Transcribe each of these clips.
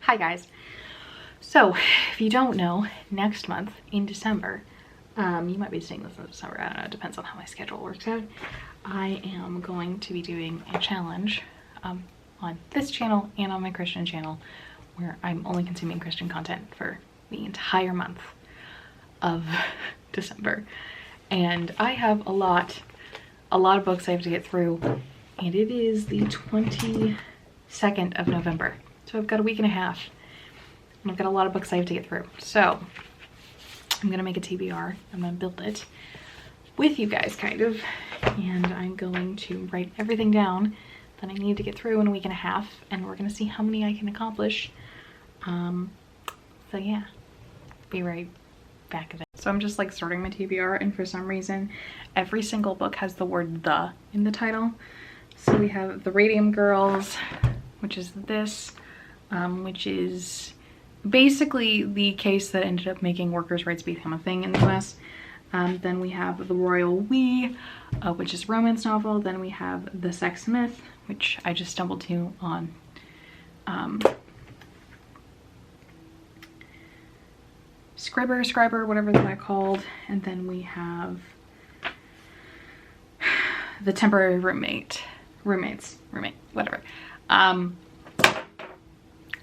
Hi guys. So if you don't know, next month in December, you might be seeing this in December, I don't know, it depends on how my schedule works out. I am going to be doing a challenge on this channel and on my Christian channel where I'm only consuming Christian content for the entire month of December. And I have a lot of books I have to get through, and it is the 22nd of November. So I've got a week and a half, and I've got a lot of books I have to get through. So I'm gonna make a TBR. I'm gonna build it with you guys, kind of, and I'm going to write everything down that I need to get through in a week and a half, and we're gonna see how many I can accomplish. So yeah, be right back at it. So I'm just like starting my TBR, and for some reason every single book has the word "the" in the title. So we have The Radium Girls, which is this, which is basically the case that ended up making workers' rights become a thing in the US. Then we have The Royal We, which is a romance novel. Then we have The Sex Myth, which I just stumbled to on Scriber, whatever that called. And then we have The Temporary Roommate, whatever.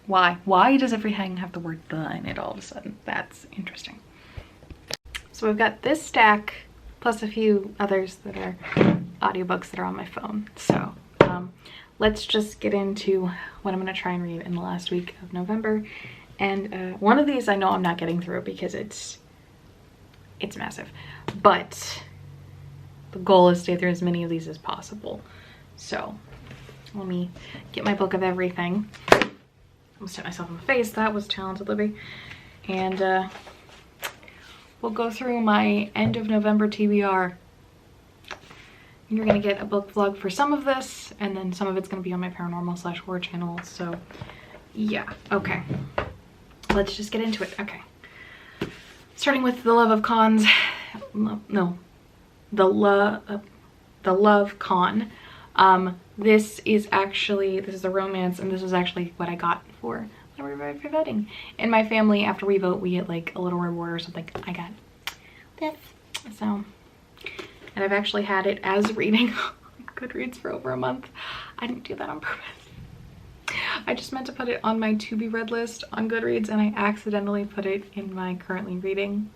Why does everything have the word "the" in it all of a sudden? That's interesting. So we've got this stack plus a few others that are audiobooks that are on my phone. So let's just get into what I'm going to try and read in the last week of November. And one of these I know I'm not getting through because it's massive, but the goal is to get through as many of these as possible. So let me get my book of everything. I almost hit myself in the face. That was talented, Libby. And we'll go through my end of November TBR. You're gonna get a book vlog for some of this, and then some of it's gonna be on my paranormal/horror channel. So yeah, okay. Let's just get into it. Okay. Starting with The Love of Cons. No. The Love Con. This is a romance, and this is actually what I got for my voting. In my family, after we vote, we get like a little reward or something. I got this. So, and I've actually had it as reading on Goodreads for over a month. I didn't do that on purpose. I just meant to put it on my to be read list on Goodreads, and I accidentally put it in my currently reading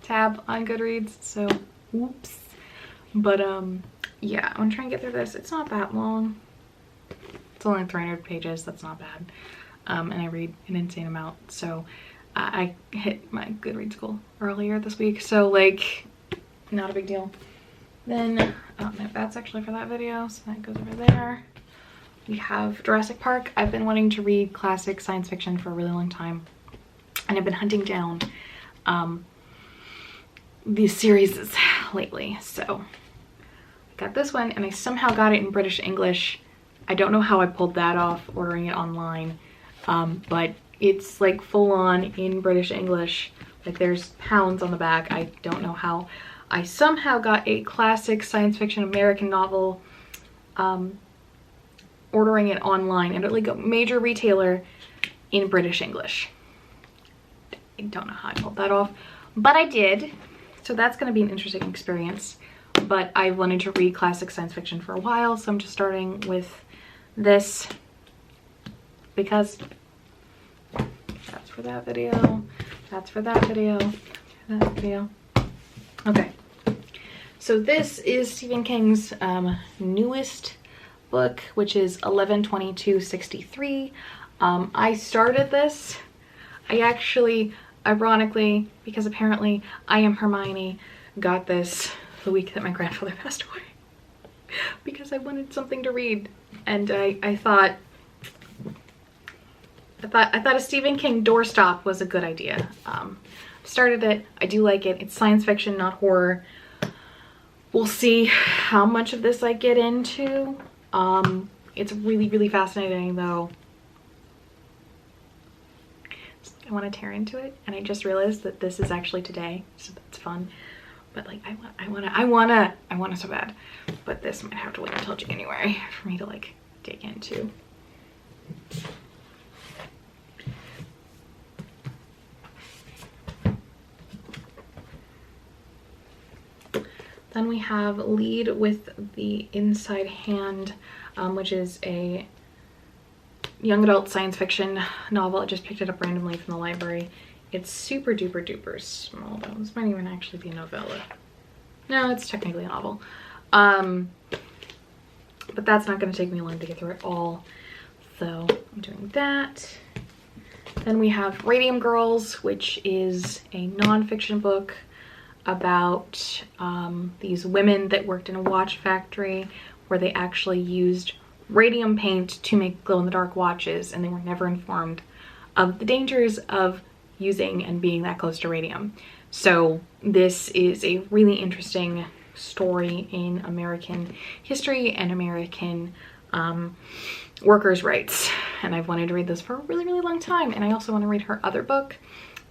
tab on Goodreads. So, whoops. But yeah, I'm gonna try and get through this. It's not that long. It's only 300 pages. That's not bad. And I read an insane amount. So I hit my Goodreads goal earlier this week. So like, not a big deal. Then, no, that's actually for that video. So that goes over there. We have Jurassic Park. I've been wanting to read classic science fiction for a really long time. And I've been hunting down these series lately. So got this one, and I somehow got it in British English. I don't know how I pulled that off ordering it online, but it's like full on in British English. Like there's pounds on the back. I don't know how. I somehow got a classic science fiction American novel ordering it online at like a major retailer in British English. I don't know how I pulled that off, but I did. So that's going to be an interesting experience. But I wanted to read classic science fiction for a while, so I'm just starting with this because that's for that video, that's for that video, that video. Okay, so this is Stephen King's newest book, which is 11/22/63. I started this. I actually, ironically, because apparently I am Hermione, got this the week that my grandfather passed away because I wanted something to read, and I thought a Stephen King doorstop was a good idea. Started it. I do like it. It's science fiction, not horror. We'll see how much of this I get into. It's really fascinating though. I want to tear into it, and I just realized that this is actually today, so that's fun. But like I wanna so bad. But this might have to wait until January for me to like dig into. Then we have Lead with the Inside Hand, which is a young adult science fiction novel. I just picked it up randomly from the library. It's super duper duper small though. This might even actually be a novella. No, it's technically a novel. But that's not going to take me long to get through it all. So I'm doing that. Then we have Radium Girls, which is a nonfiction book about these women that worked in a watch factory where they actually used radium paint to make glow-in-the-dark watches, and they were never informed of the dangers of using and being that close to radium. So this is a really interesting story in American history and American workers' rights, and I've wanted to read this for a really, really long time. And I also want to read her other book,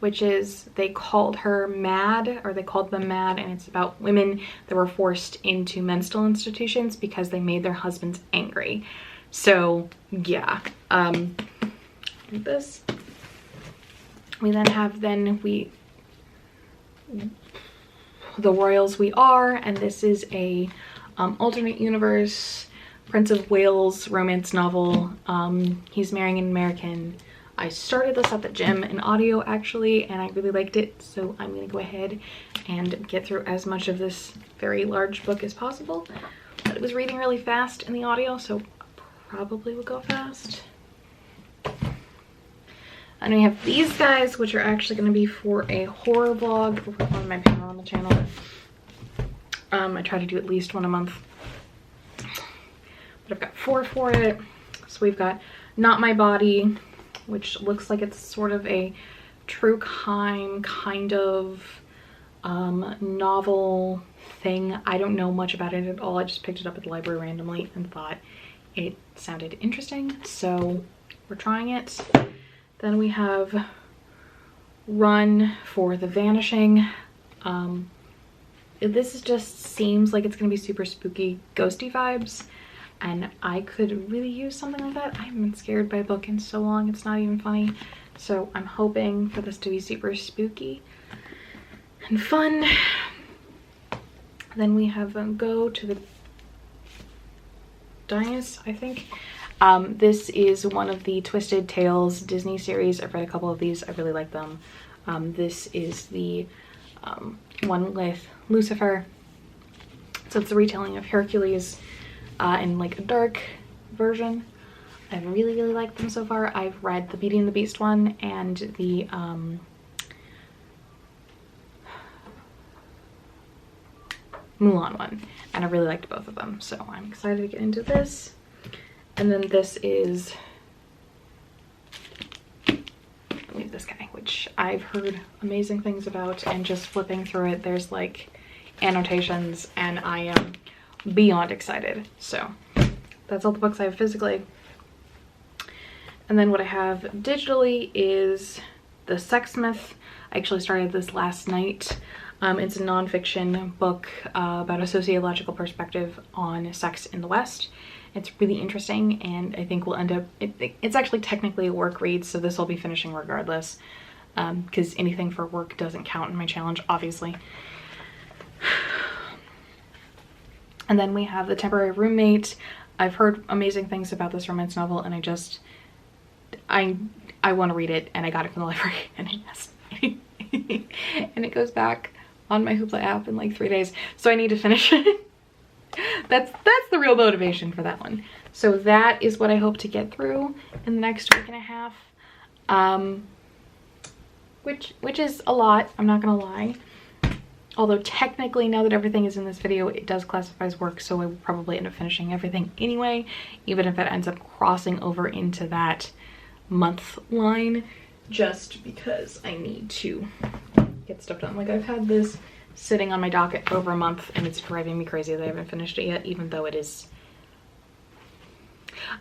which is They Called Her Mad, or They Called Them Mad, and it's about women that were forced into mental institutions because they made their husbands angry. So yeah, this. We then have The Royals We Are, and this is a alternate universe Prince of Wales romance novel. He's marrying an American. I started this at the gym in audio actually, and I really liked it, so I'm gonna go ahead and get through as much of this very large book as possible. But it was reading really fast in the audio, so probably will go fast. And we have these guys, which are actually going to be for a horror vlog on my paranormal channel. I try to do at least one a month. But I've got 4 for it. So we've got Not My Body, which looks like it's sort of a true crime kind of novel thing. I don't know much about it at all. I just picked it up at the library randomly and thought it sounded interesting. So we're trying it. Then we have Run for the Vanishing. This just seems like it's gonna be super spooky, ghosty vibes, and I could really use something like that. I haven't been scared by a book in so long, it's not even funny. So I'm hoping for this to be super spooky and fun. Then we have Go to the Dais, I think. This is one of the Twisted Tales Disney series. I've read a couple of these. I really like them. This is the one with Lucifer. So it's a retelling of Hercules in like a dark version. I've really, really liked them so far. I've read the Beauty and the Beast one and the Mulan one, and I really liked both of them. So I'm excited to get into this. And then this is this guy, which I've heard amazing things about, and just flipping through it, there's like annotations, and I am beyond excited. So that's all the books I have physically. And then what I have digitally is The Sexsmith. I actually started this last night. It's a nonfiction book about a sociological perspective on sex in the West. It's really interesting, and I think we'll end up, it's actually technically a work read, so this will be finishing regardless, because anything for work doesn't count in my challenge, obviously. And then we have The Temporary Roommate. I've heard amazing things about this romance novel, and I want to read it, and I got it from the library, and and it goes back on my Hoopla app in like 3 days, so I need to finish it. That's the real motivation for that one. So that is what I hope to get through in the next week and a half, which is a lot, I'm not gonna lie. Although technically, now that everything is in this video, it does classify as work, so I will probably end up finishing everything anyway, even if it ends up crossing over into that month line, just because I need to get stuff done. Like, I've had this sitting on my docket for over a month, and it's driving me crazy that I haven't finished it yet, even though it is,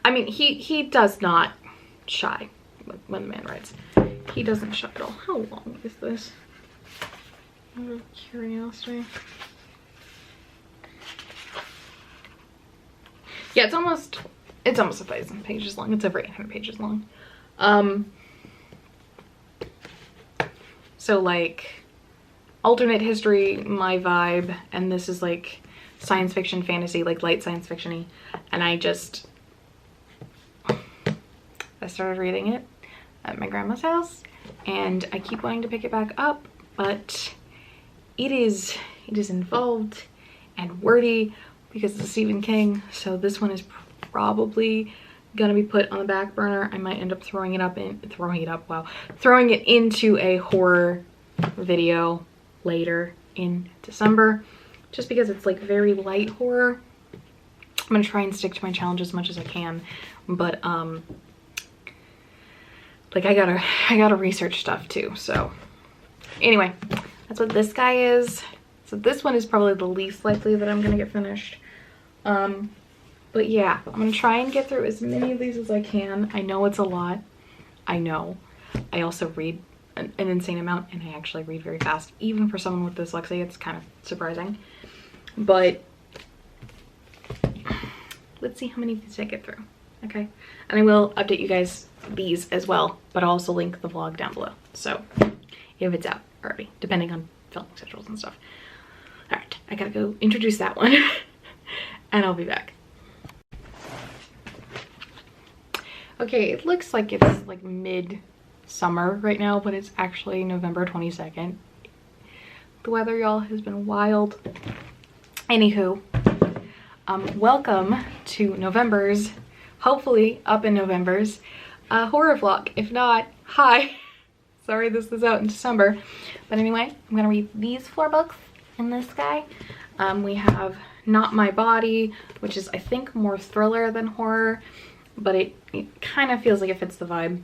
I mean, he does not shy when the man writes. He doesn't shy at all. How long is this? Out of curiosity. Yeah, it's almost 1,000 pages long. It's over 800 pages long. So like alternate history, my vibe, and this is like science fiction fantasy, like light science fiction-y. And I started reading it at my grandma's house, and I keep wanting to pick it back up, but it is involved and wordy because it's Stephen King. So this one is probably gonna be put on the back burner. I might end up throwing it into a horror video later in December, just because it's like very light horror. I'm gonna try and stick to my challenge as much as I can, but like I gotta research stuff too. So anyway, that's what this guy is. So this one is probably the least likely that I'm gonna get finished. But yeah, I'm gonna try and get through as many of these as I can. I know it's a lot. I know. I also read an insane amount, and I actually read very fast. Even for someone with dyslexia, it's kind of surprising. But let's see how many of these I get through, okay? And I will update you guys these as well, but I'll also link the vlog down below. So if it's out already, depending on filming schedules and stuff. All right, I gotta go introduce that one and I'll be back. Okay, it looks like it's like mid-summer right now, but it's actually November 22nd. The weather, y'all, has been wild. Anywho, welcome to November's, hopefully up in November's, horror vlog. If not, hi. Sorry this is out in December. But anyway, I'm gonna read these 4 books in this guy. We have Not My Body, which is I think more thriller than horror, but it kind of feels like it fits the vibe.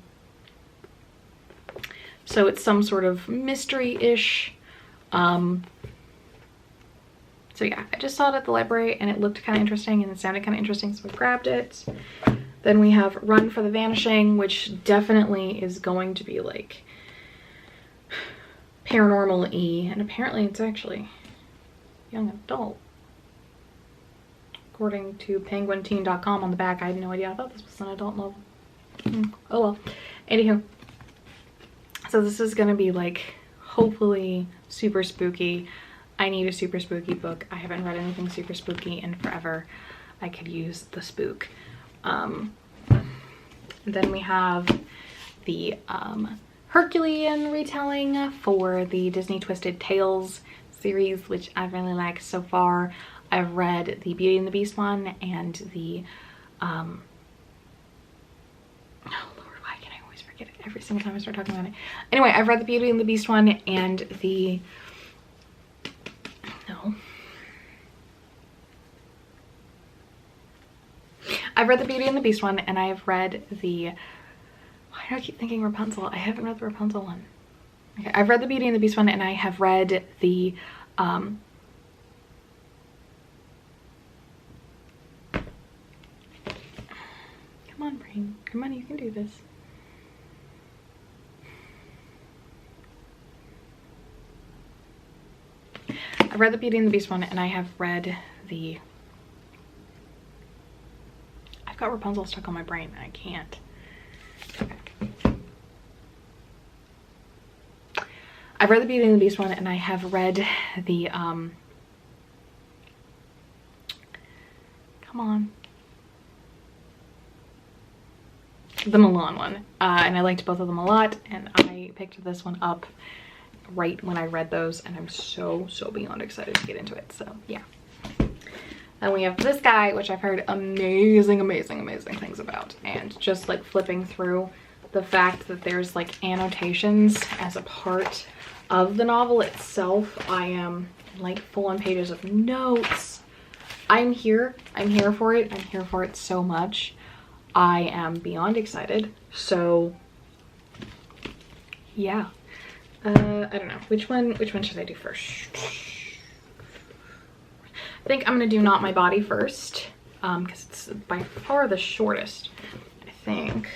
So it's some sort of mystery-ish. So yeah, I just saw it at the library and it looked kind of interesting and it sounded kind of interesting, so I grabbed it. Then we have Run for the Vanishing, which definitely is going to be like paranormal-y, and apparently it's actually young adult. According to penguinteen.com on the back. I had no idea. I thought this was an adult novel. Oh well. Anywho, so this is gonna be like hopefully super spooky. I need a super spooky book. I haven't read anything super spooky in forever. I could use the spook. Then we have the Herculean retelling for the Disney Twisted Tales series, which I really like so far. I've read the Beauty and the Beast one and the oh Lord, why can I always forget it every single time I start talking about it? Anyway, I've read the Beauty and the Beast one and the I've read the Beauty and the Beast one, and I have read the, why do I keep thinking Rapunzel? I haven't read the Rapunzel one. Okay, I've read the Beauty and the Beast one, and I have read the come on, brain, come on, you can do this. I've read the Beauty and the Beast one, and I have read the, I've got Rapunzel stuck on my brain and I can't. Okay. I've read the Beauty and the Beast one, and I have read the come on, the Mulan one, and I liked both of them a lot, and I picked this one up right when I read those, and I'm so beyond excited to get into it. So yeah. Then we have this guy, which I've heard amazing things about, and just like flipping through the fact that there's like annotations as a part of the novel itself, I am like full on pages of notes. I'm here for it. I'm here for it so much. I am beyond excited. So yeah. I don't know. Which one should I do first? I think I'm gonna do Not My Body first, because it's by far the shortest, I think.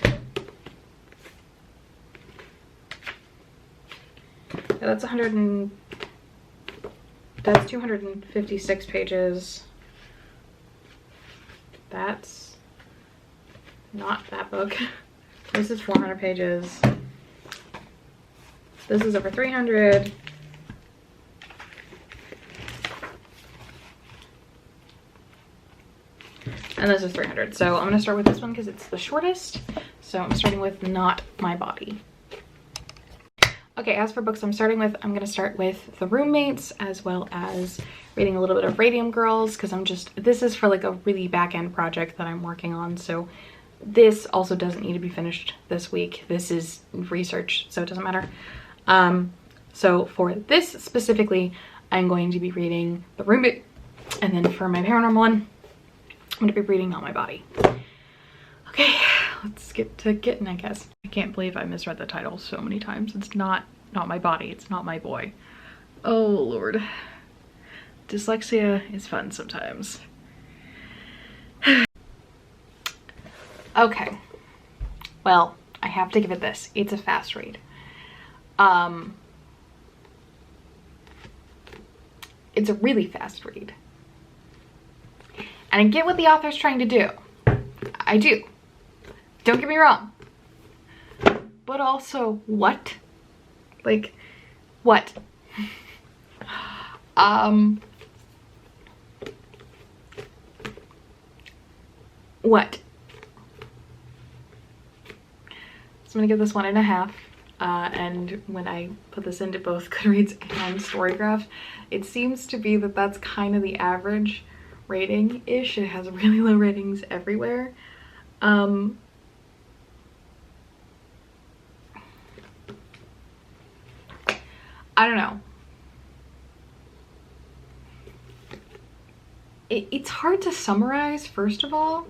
Yeah, that's 256 pages. That's not that book. This is 400 pages. This is over 300. and this is 300. So I'm gonna start with this one because it's the shortest. So I'm starting with Not My Body. Okay, as for books I'm gonna start with The Roommates, as well as reading a little bit of Radium Girls, because this is for like a really back-end project that I'm working on. So this also doesn't need to be finished this week. This is research, so it doesn't matter. So for this specifically, I'm going to be reading The Roommate, and then for my paranormal one, I'm gonna be reading Not My Body. Okay, let's get to getting, I guess. I can't believe I misread the title so many times. It's not My Body, it's Not My Boy. Oh Lord. Dyslexia is fun sometimes. Okay, well, I have to give it this. It's a fast read. It's a really fast read. And I get what the author's trying to do. I do. Don't get me wrong. But also, what? Like, what? What? So I'm gonna give this 1.5. And when I put this into both Goodreads and Storygraph, it seems to be that that's kind of the average rating-ish. It has really low ratings everywhere. I don't know. It's hard to summarize, first of all,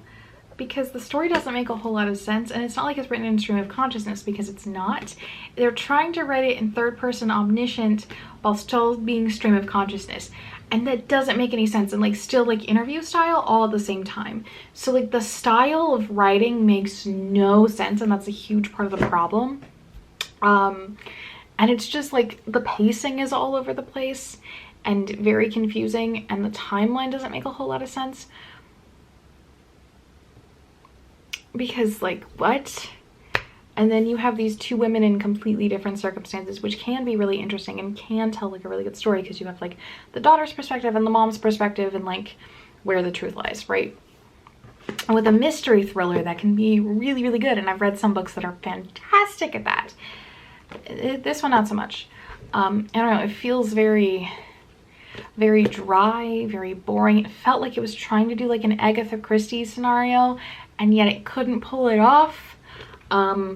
because the story doesn't make a whole lot of sense, and it's not like it's written in stream of consciousness, because it's not. They're trying to write it in third person omniscient while still being stream of consciousness, and that doesn't make any sense, and like still like interview style all at the same time. So like the style of writing makes no sense, and that's a huge part of the problem. And it's just like the pacing is all over the place and very confusing, and the timeline doesn't make a whole lot of sense. Because like, what? And then you have these two women in completely different circumstances, which can be really interesting and can tell like a really good story, because you have like the daughter's perspective and the mom's perspective and like where the truth lies, right? And with a mystery thriller, that can be really, really good. And I've read some books that are fantastic at that. This one, not so much. I don't know, it feels very, very dry, very boring. It felt like it was trying to do like an Agatha Christie scenario, and yet it couldn't pull it off. I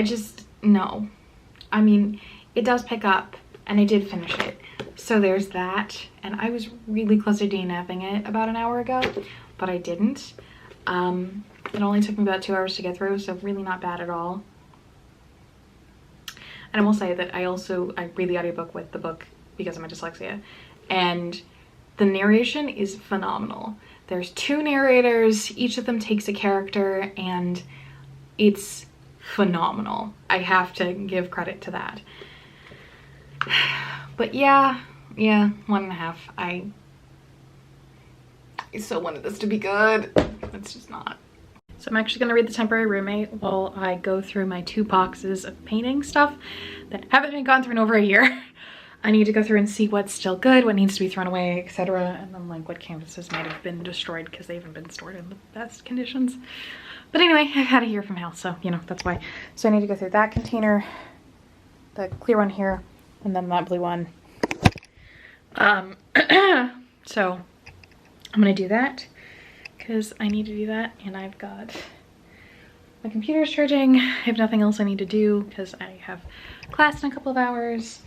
just, no. I mean, it does pick up, and I did finish it. So there's that. And I was really close to DNFing it about an hour ago, but I didn't. It only took me about 2 hours to get through, so really not bad at all. And I will say that I read the audiobook with the book because of my dyslexia, and the narration is phenomenal. There's 2 narrators, each of them takes a character, and it's phenomenal. I have to give credit to that. But yeah, 1.5. I so wanted this to be good. It's just not. So I'm actually gonna read The Temporary Roommate while I go through my 2 boxes of painting stuff that haven't been gone through in over a year. I need to go through and see what's still good, what needs to be thrown away, etc. And then like what canvases might have been destroyed because they haven't been stored in the best conditions. But anyway, I've had a year from hell, so you know, that's why. So I need to go through that container, the clear one here, and then that blue one. So I'm gonna do that because I need to do that, and I've got my computer's charging. I have nothing else I need to do because I have class in a couple of hours.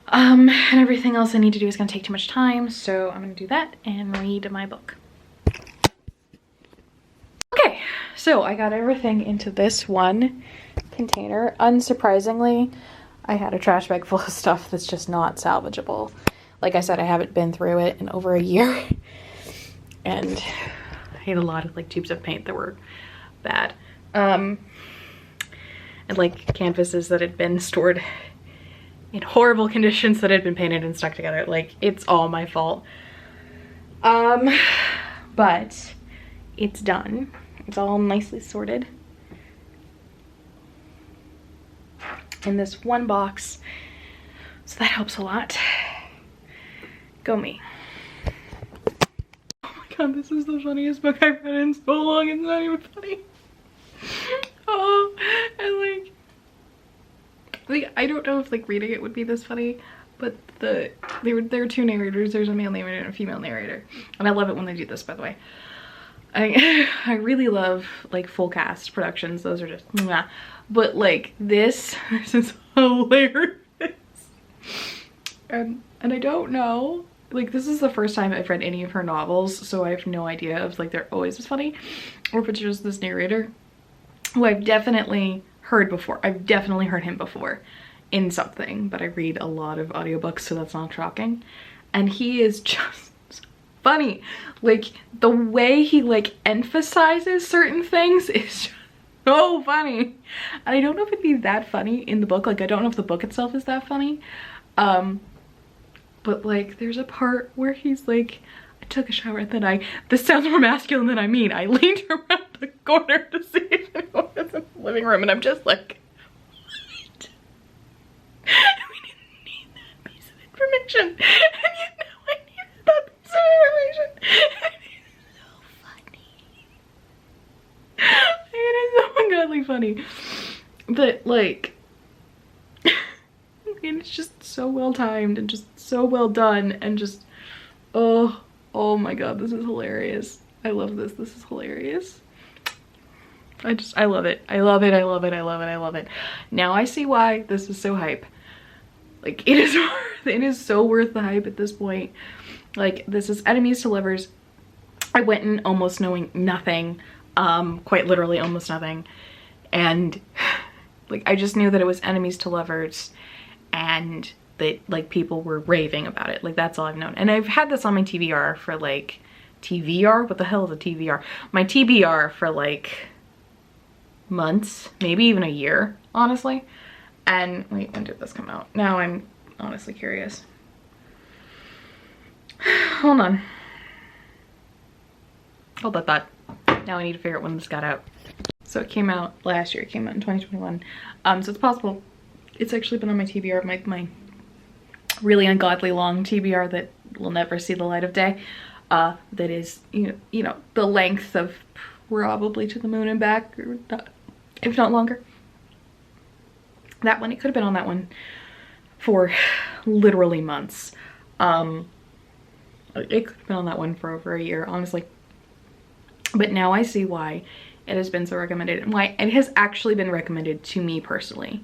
And everything else I need to do is gonna take too much time, so I'm gonna do that and read my book. Okay, so I got everything into this one container. Unsurprisingly, I had a trash bag full of stuff that's just not salvageable. Like I said, I haven't been through it in over a year. And I had a lot of like tubes of paint that were bad. And like canvases that had been stored in horrible conditions that had been painted and stuck together. Like, it's all my fault. But it's done. It's all nicely sorted in this one box. So that helps a lot. Go me. god, this is the funniest book I've read in so long. It's not even funny. Oh, and like I don't know if like reading it would be this funny, but there are two narrators. There's a male narrator and a female narrator, and I love it when they do this, by the way. I really love like full cast productions. Those are just mwah. But like this is hilarious. And I don't know, like this is the first time I've read any of her novels, so I have no idea if like they're always as funny or if it's just this narrator who I've definitely heard before. I've definitely heard him before in something, but I read a lot of audiobooks, so that's not shocking. And he is just funny. Like the way he like emphasizes certain things is just so funny. And I don't know if it'd be that funny in the book. Like I don't know if the book itself is that funny. But like there's a part where he's like, I took a shower and then this sounds more masculine than I mean. I leaned around the corner to see if anyone was in the living room, and I'm just like, what? We didn't need that piece of information. And yet now I needed that piece of information. It is so funny. It is so ungodly funny. But like, and it's just so well timed and just so well done, and just oh my god, this is hilarious. I love this. This is hilarious. I love it. I love it. I love it. I love it. I love it. Now I see why this is so hype. Like it is so worth the hype at this point. Like this is enemies to lovers. I went in almost knowing nothing, quite literally almost nothing, and like I just knew that it was enemies to lovers and that like people were raving about it. Like that's all I've known. And I've had this on my TBR for like TVR? What the hell is a TBR? My TBR for like months, maybe even a year, honestly. And wait, when did this come out? Now I'm honestly curious. Hold on. Hold that thought. Now I need to figure out when this got out. So it came out last year. It came out in 2021. So it's possible it's actually been on my TBR, my really ungodly long TBR that will never see the light of day. That is, you know, the length of probably To the Moon and Back, or not, if not longer. That one, it could have been on that one for literally months. It could have been on that one for over a year, honestly. But now I see why it has been so recommended and why it has actually been recommended to me personally.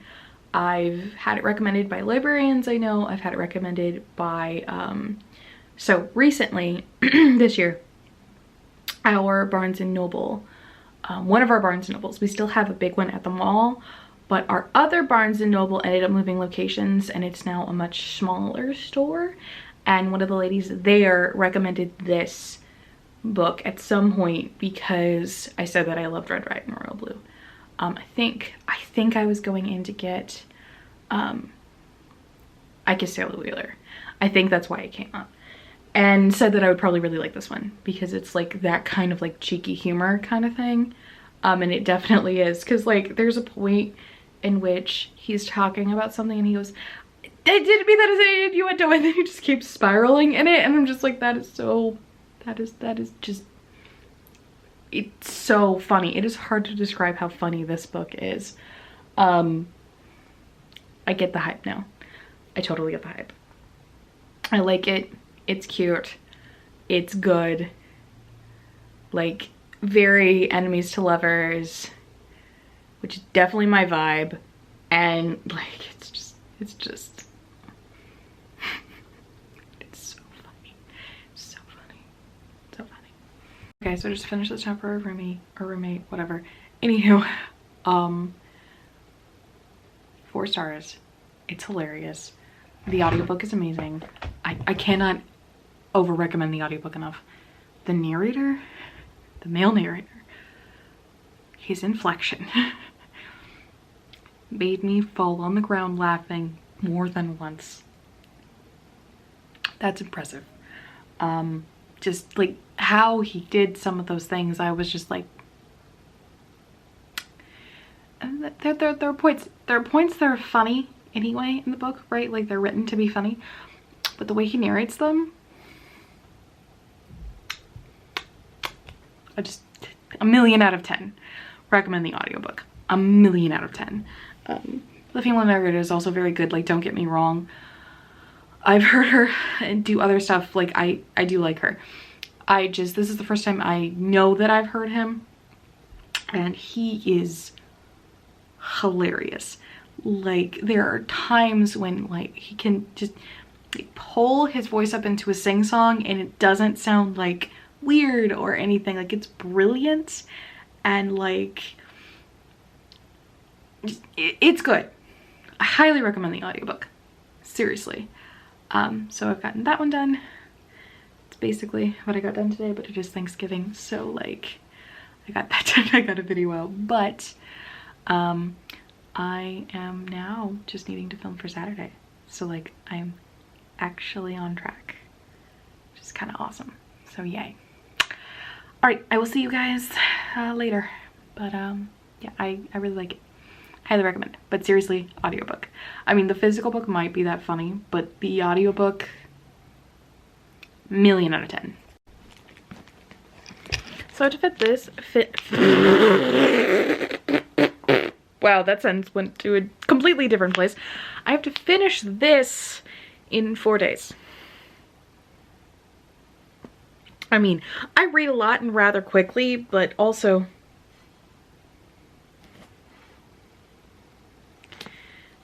I've had it recommended by librarians I know. I've had it recommended by, so recently, this year, our Barnes & Noble, one of our Barnes & Nobles, we still have a big one at the mall, but our other Barnes & Noble ended up moving locations and it's now a much smaller store. And one of the ladies there recommended this book at some point because I said that I loved Red, White, and Royal Blue. I think I was going in to get I Kissed Sally Wheeler. I think that's why it came up. And said that I would probably really like this one because it's like that kind of like cheeky humor kind of thing. And it definitely is, because like there's a point in which he's talking about something and he goes, I didn't mean that as an innuendo, and then he just keeps spiraling in it, and I'm just like, that is just, it's so funny. It is hard to describe how funny this book is. I get the hype now. I totally get the hype. I like it. It's cute. It's good. Like, very enemies to lovers, which is definitely my vibe. And like, it's just it's so funny. So funny. So funny. Okay, so I just finished the temporary roomie or roommate, whatever. Anywho, 4 stars. It's hilarious. The audiobook is amazing. I cannot over recommend the audiobook enough. The narrator, the male narrator, his inflection made me fall on the ground laughing more than once. That's impressive. Just like how he did some of those things, I was just like, and there are points that are funny anyway in the book, right? Like they're written to be funny, but the way he narrates them, I just, a million out of 10 recommend the audiobook. A million out of 10. The Female Narrator is also very good, like, don't get me wrong. I've heard her do other stuff, like, I do like her. This is the first time I know that I've heard him, and he is hilarious. Like, there are times when, like, he can just like, pull his voice up into a sing-song and it doesn't sound like weird or anything. Like, it's brilliant, and like, it's good. I highly recommend the audiobook, seriously. So I've gotten that one done. It's basically what I got done today, but it is Thanksgiving, so like, I got that done. I got a video out, but I am now just needing to film for Saturday, so like, I'm actually on track, which is kind of awesome. So yay. All right, I will see you guys later, but yeah, I really like it. Highly recommend, but seriously, audiobook. I mean, the physical book might be that funny, but the audiobook, million out of 10. So to fit wow, that sentence went to a completely different place. I have to finish this in 4 days. I mean, I read a lot and rather quickly, but also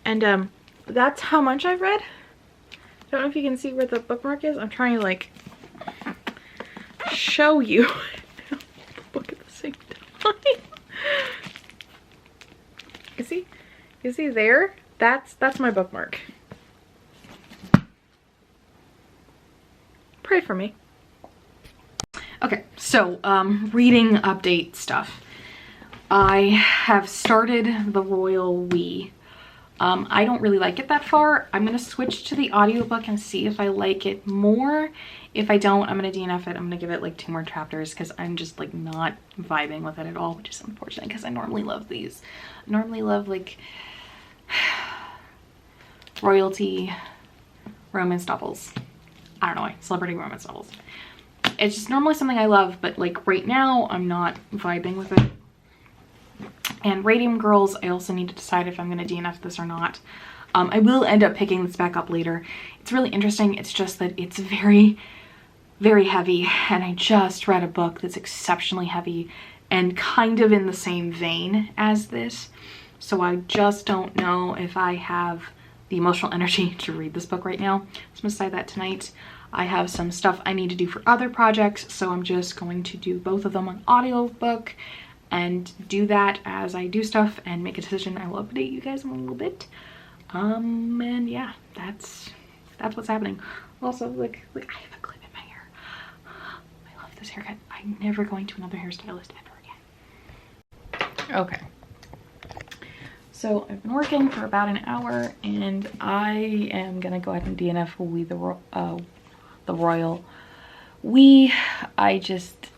and that's how much I've read. I don't know if you can see where the bookmark is. I'm trying to like show you the book at the same time. You see there? That's my bookmark. Pray for me. Okay, so reading update stuff. I have started The Royal We. I don't really like it that far. I'm gonna switch to the audiobook and see if I like it more. If I don't, I'm gonna DNF it. I'm gonna give it like 2 more chapters because I'm just like not vibing with it at all, which is unfortunate because I normally love these. I normally love like royalty romance novels. I don't know why, celebrity romance novels. It's just normally something I love, but like right now I'm not vibing with it. And Radium Girls, I also need to decide if I'm going to DNF this or not. I will end up picking this back up later. It's really interesting. It's just that it's very, very heavy. And I just read a book that's exceptionally heavy and kind of in the same vein as this. So I just don't know if I have the emotional energy to read this book right now. So I'm going to decide that tonight. I have some stuff I need to do for other projects. So I'm just going to do both of them on audiobook and do that as I do stuff and make a decision. I will update you guys in a little bit. And yeah, that's what's happening. Also, like I have a clip in my hair. I love this haircut. I'm never going to another hairstylist ever again. Okay. So I've been working for about an hour and I am gonna go ahead and DNF the Royal We. I just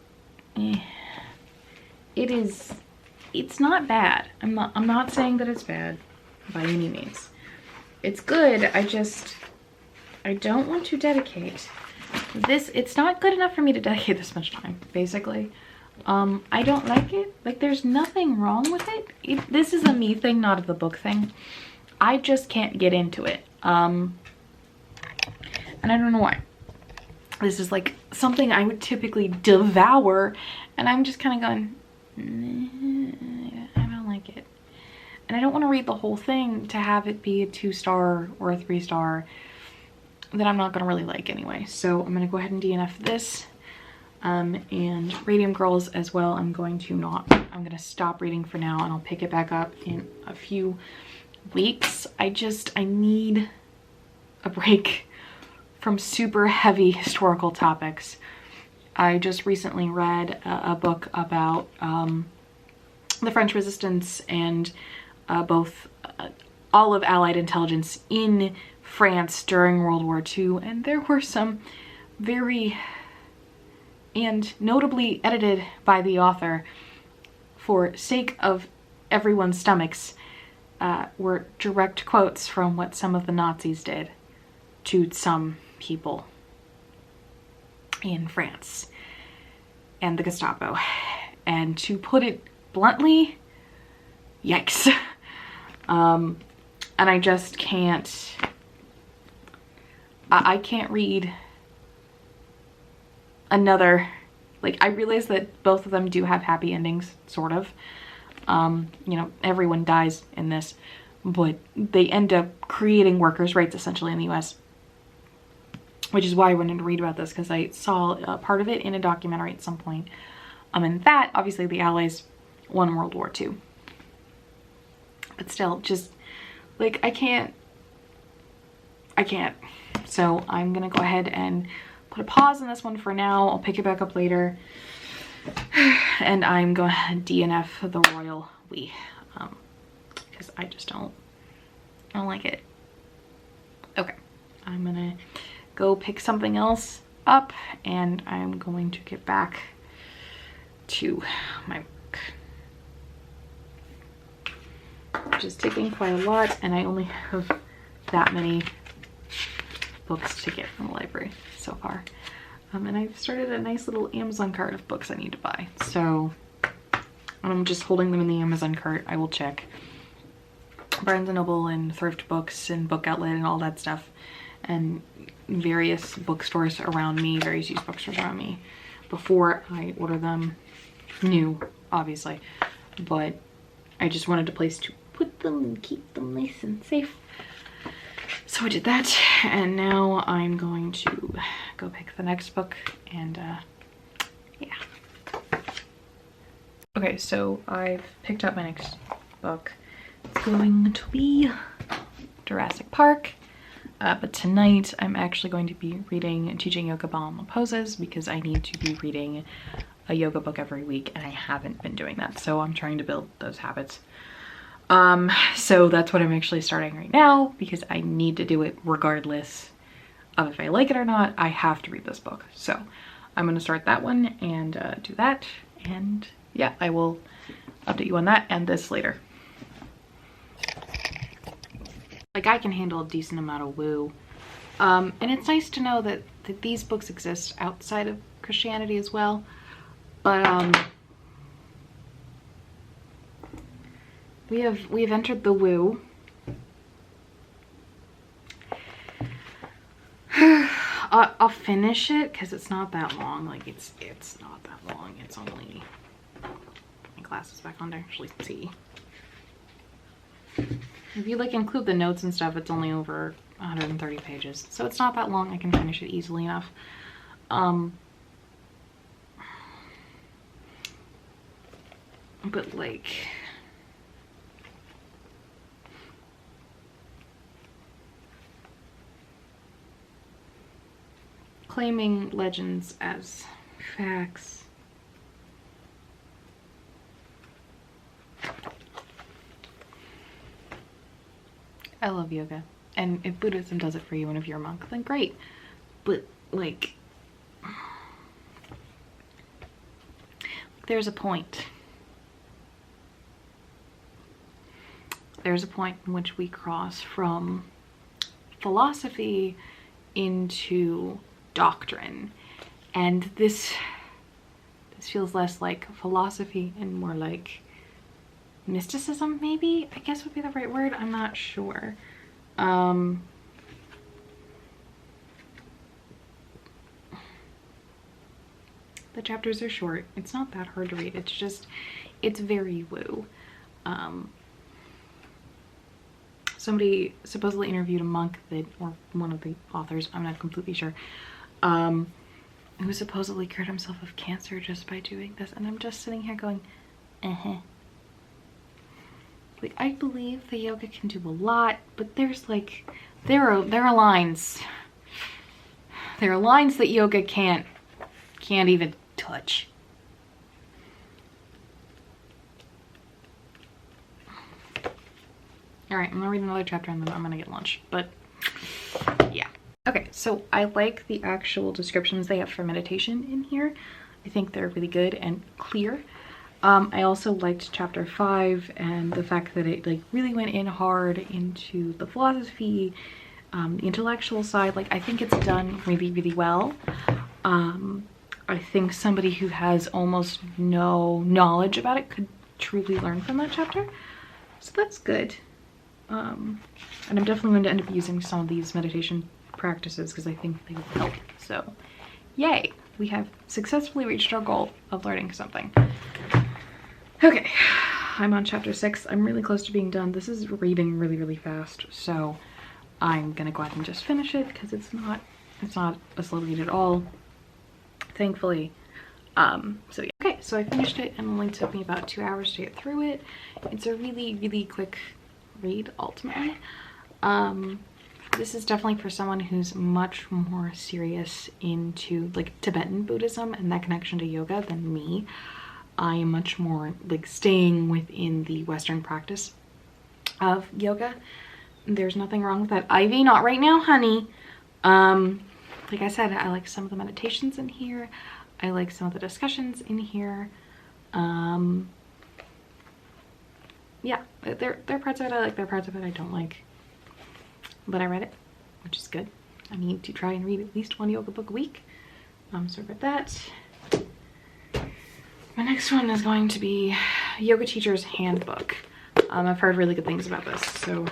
it's not bad. I'm not saying that it's bad by any means. It's good. I don't want to dedicate this. It's not good enough for me to dedicate this much time, basically. I don't like it. Like, there's nothing wrong with it. This is a me thing, not the book thing. I just can't get into it. And I don't know why. This is like something I would typically devour, and I'm just kind of going, I don't like it. And I don't want to read the whole thing to have it be a 2-star or a 3-star that I'm not going to really like anyway. So I'm going to go ahead and DNF this. And Radium Girls as well. I'm going to stop reading for now and I'll pick it back up in a few weeks. I need a break from super heavy historical topics. I just recently read a book about the French Resistance and all of Allied intelligence in France during World War II, and there were some very, and notably edited by the author for sake of everyone's stomachs, were direct quotes from what some of the Nazis did to some people in France. and the Gestapo. And to put it bluntly, yikes. And I just can't, I can't read another, like, I realize that both of them do have happy endings, sort of. You know, everyone dies in this, but they end up creating workers' rights essentially in the US, which is why I wanted to read about this, because I saw a part of it in a documentary at some point. And that, obviously, the Allies won World War II. But still, just, like, I can't. So I'm gonna go ahead and put a pause on this one for now. I'll pick it back up later. And I'm going to DNF the royal we, because I just don't like it. Okay, I'm gonna go pick something else up, and I'm going to get back to my book, which is taking quite a lot, and I only have that many books to get from the library so far. And I've started a nice little Amazon cart of books I need to buy. So I'm just holding them in the Amazon cart. I will check Barnes & Noble and Thrift Books and Book Outlet and all that stuff, and various bookstores around me, various used bookstores around me, before I order them new, obviously. But I just wanted a place to put them and keep them nice and safe. So I did that, and now I'm going to go pick the next book, and yeah. Okay, so I've picked up my next book. It's going to be Jurassic Park, but tonight I'm actually going to be reading Teaching Yoga Balm Poses, because I need to be reading a yoga book every week, and I haven't been doing that, so I'm trying to build those habits. So that's what I'm actually starting right now, because I need to do it regardless of if I like it or not. I have to read this book. So I'm going to start that one and do that. And yeah, I will update you on that and this later. Like, I can handle a decent amount of woo. And it's nice to know that these books exist outside of Christianity as well. But, we have entered the woo. I'll finish it because it's not that long. Like, it's not that long. It's only, my glasses back on to actually see. If you like include the notes and stuff, it's only over 130 pages. So it's not that long. I can finish it easily enough. But like, claiming legends as facts. I love yoga, and if Buddhism does it for you and if you're a monk, then great. But like, there's a point. There's a point in which we cross from philosophy into doctrine, and this feels less like philosophy and more like mysticism, maybe, I guess would be the right word. I'm not sure. The chapters are short. It's not that hard to read. It's just, it's very woo. Somebody supposedly interviewed a monk that, or one of the authors, I'm not completely sure, who supposedly cured himself of cancer just by doing this, and I'm just sitting here going, Like, I believe the yoga can do a lot, but there's like, there are lines. There are lines that yoga can't even touch. All right, I'm gonna read another chapter and then I'm gonna get lunch, but yeah. Okay, so I like the actual descriptions they have for meditation in here. I think they're really good and clear. I also liked chapter 5 and the fact that it like really went in hard into the philosophy, the intellectual side. Like, I think it's done really, really well. I think somebody who has almost no knowledge about it could truly learn from that chapter. So that's good. And I'm definitely going to end up using some of these meditation practices because I think they will help. So yay, we have successfully reached our goal of learning something. Okay, I'm on chapter 6. I'm really close to being done. This is reading really, really fast, so I'm gonna go ahead and just finish it because it's not a slow read at all, thankfully. So yeah. Okay, so I finished it and it only took me about 2 hours to get through it. It's a really, really quick read ultimately. This is definitely for someone who's much more serious into like Tibetan Buddhism and that connection to yoga than me. I am much more like staying within the Western practice of yoga. There's nothing wrong with that. Ivy, not right now, honey. Like I said, I like some of the meditations in here. I like some of the discussions in here. Yeah, there are parts of it I like, there are parts of it I don't like. But I read it, which is good. I need to try and read at least one yoga book a week. So I read that. My next one is going to be Yoga Teacher's Handbook. I've heard really good things about this, so